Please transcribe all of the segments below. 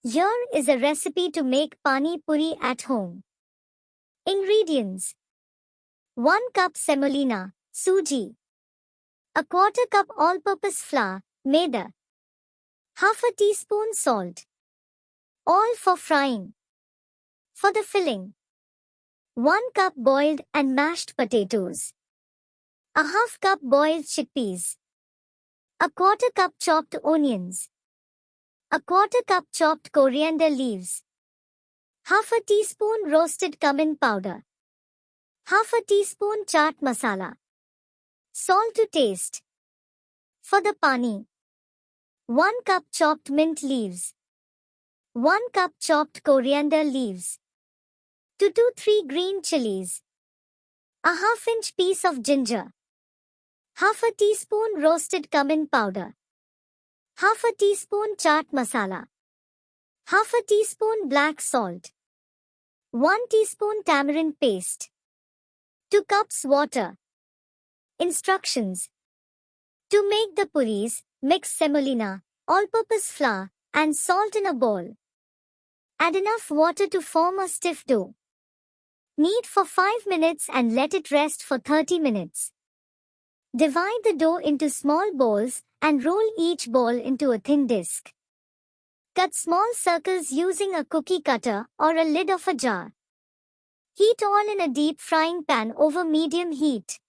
Here is a recipe to make Pani Puri at home. Ingredients: 1 cup semolina, suji, a quarter cup all-purpose flour, maida, half a teaspoon salt, oil for frying. For the filling: 1 cup boiled and mashed potatoes, a half cup boiled chickpeas, a quarter cup chopped onions, a quarter cup chopped coriander leaves, half a teaspoon roasted cumin powder, half a teaspoon chaat masala, salt to taste. For the pani: 1 cup chopped mint leaves, 1 cup chopped coriander leaves, 2 to 3 green chilies, a half-inch piece of ginger, half a teaspoon roasted cumin powder, half a teaspoon chaat masala, half a teaspoon black salt, 1 teaspoon tamarind paste, 2 cups water. Instructions: to make the puris, mix semolina, all-purpose flour, and salt in a bowl. Add enough water to form a stiff dough. Knead for 5 minutes and let it rest for 30 minutes. Divide the dough into small balls and roll each ball into a thin disc. Cut small circles using a cookie cutter or a lid of a jar. Heat oil in a deep frying pan over medium heat.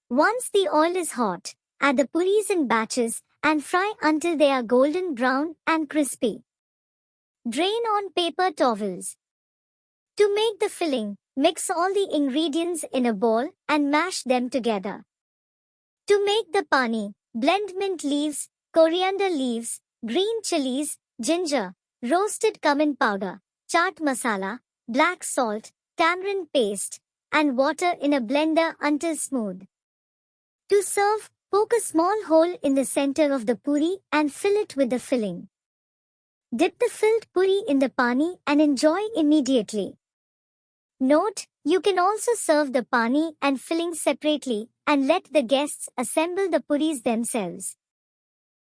Once the oil is hot, add the puris in batches and fry until they are golden brown and crispy. Drain on paper towels. To make the filling, mix all the ingredients in a bowl and mash them together. To make the pani, blend mint leaves, coriander leaves, green chilies, ginger, roasted cumin powder, chaat masala, black salt, tamarind paste, and water in a blender until smooth. To serve, poke a small hole in the center of the puri and fill it with the filling. Dip the filled puri in the pani and enjoy immediately. Note: you can also serve the pani and filling separately and let the guests assemble the puris themselves.